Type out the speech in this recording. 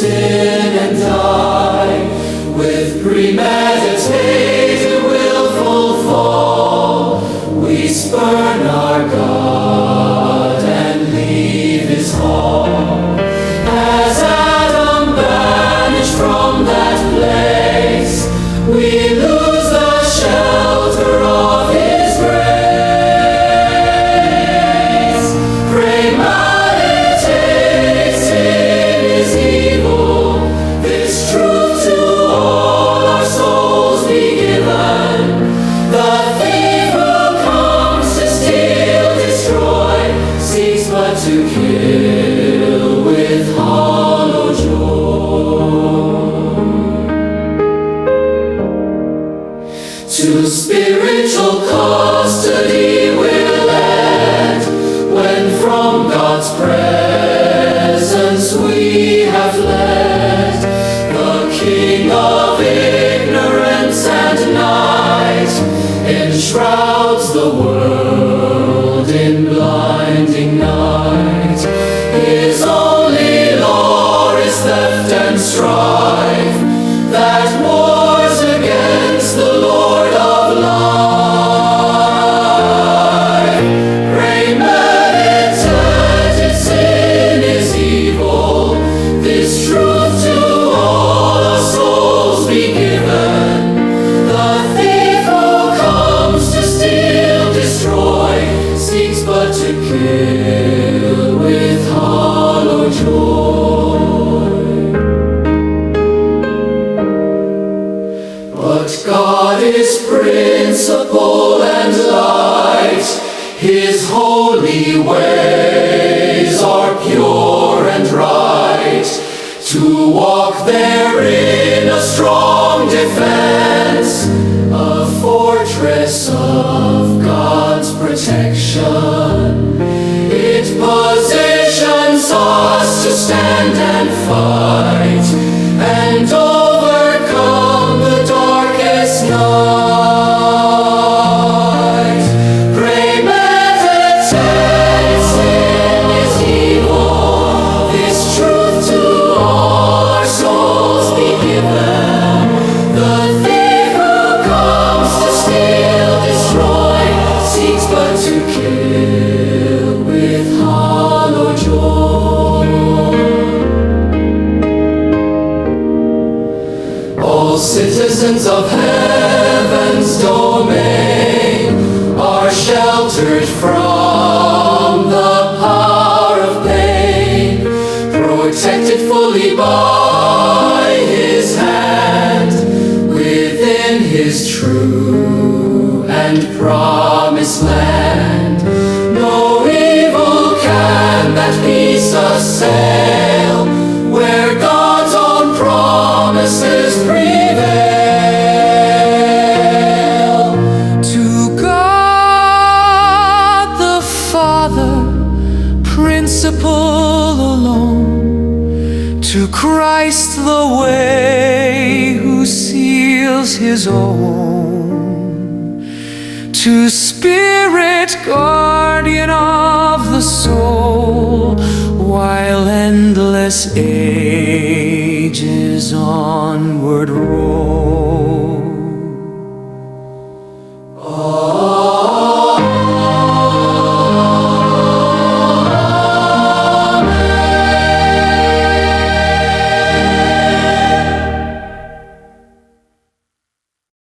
sin and die. With premeditated willful fall, we spurn our God and leave his hall. As Adam banished from that place, we lose the shelter of his grace. Premeditated sin is evil. This truth to all our souls be given. The thief who comes to steal, destroy, seeks but to kill with hollow joy. To spiritual custody we're led, when from God's presence we have fled. The king of ignorance and night enshrouds the world in blinding night. His only law is theft and strife, that wars against the Lord of life. Premeditated sin is evil. This truth to all our souls be given. The thief who comes to steal, destroy, seeks but to kill with hollow joy. But God is principle and light. His holy ways are pure and right. To walk therein a strong defense, a fortress of God's protection. It positions us to stand and fight and overcome the darkest night. Premeditated sin is evil. This truth to all our souls be given. The thief who comes to steal, destroy, seeks but to kill with hollow joy. All citizens of heaven's domain are sheltered from the power of pain, protected fully by his hand, within his true and promised land. No evil can that peace assail, where God's own promises prevail. To God the Father, principle alone, to Christ the way, who seals his own, to Spirit, guardian of the soul, while endless ages onward roll.